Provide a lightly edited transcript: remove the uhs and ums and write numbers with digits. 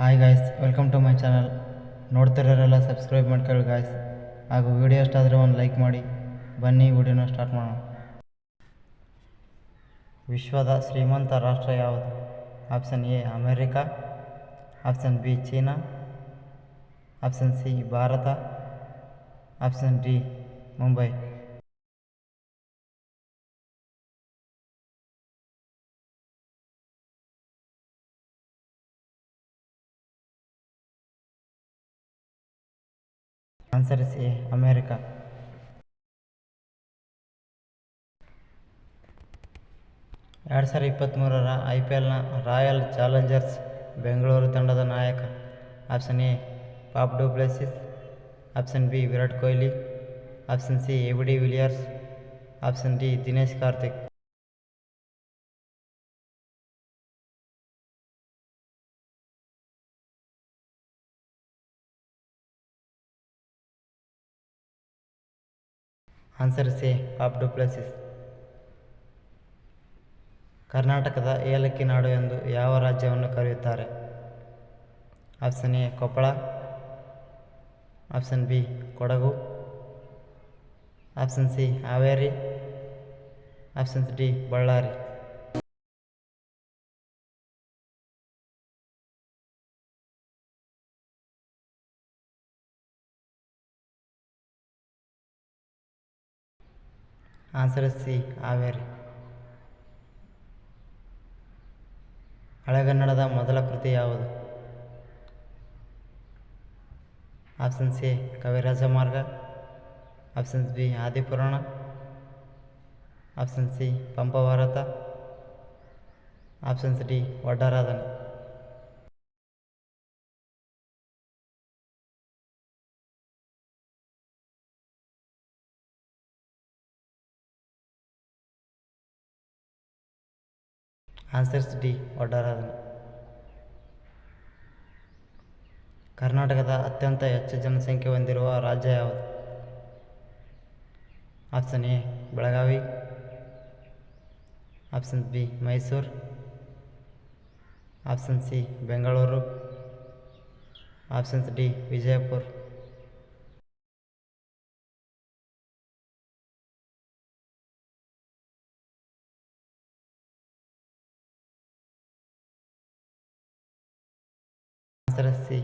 Hi guys, welcome to my channel. ನೋಡ್ತಿರೋರೆಲ್ಲ subscribe ಮಾಡ್ಕೊಳ್ಳಿ guys, ಹಾಗೂ ವಿಡಿಯೋ ಇಷ್ಟ ಆದರೆ ಒಂದು ಲೈಕ್ ಮಾಡಿ. ಬನ್ನಿ ವಿಡಿಯೋನ ಸ್ಟಾರ್ಟ್ ಮಾಡೋಣ. ವಿಶ್ವದ ಶ್ರೀಮಂತ ರಾಷ್ಟ್ರ ಯಾವುದು? Option A America, option B China, option C Bharat, option D Mumbai. Answer is A America. ಎರಡು ಸಾವಿರದ 23ರ IPLನ ರಾಯಲ್ ಚಾಲೆಂಜರ್ಸ್ ಬೆಂಗಳೂರು ತಂಡದ ನಾಯಕ. Option A pop du Plessis, option B Virat Kohli, option C A B de Villiers, option D Dinesh Karthik. Answer is A pop du Plessis. ಕರ್ನಾಟಕದ ಏಲಕ್ಕಿ ನಾಡು ಎಂದು ಯಾವ ರಾಜ್ಯವನ್ನು ಕರೆಯುತ್ತಾರೆ? Option A Koppal, option B Kodagu, option C Haveri, option D Ballari. Answer C Haveri. ಹಳೆಗನ್ನಡದ ಮೊದಲ ಕೃತಿ ಯಾವುದು? Option C Kavirajamarga, option B Adipurana, option C Pampabharata, options D Vaddaradhane. Answers D Vaddaradhane. ಕರ್ನಾಟಕದ ಅತ್ಯಂತ ಹೆಚ್ಚು ಜನಸಂಖ್ಯೆ ಹೊಂದಿರುವ ರಾಜ್ಯ ಯಾವುದು? Option A Belagavi, option B Mysuru, option C Bengaluru, options D Vijayapura. Answer C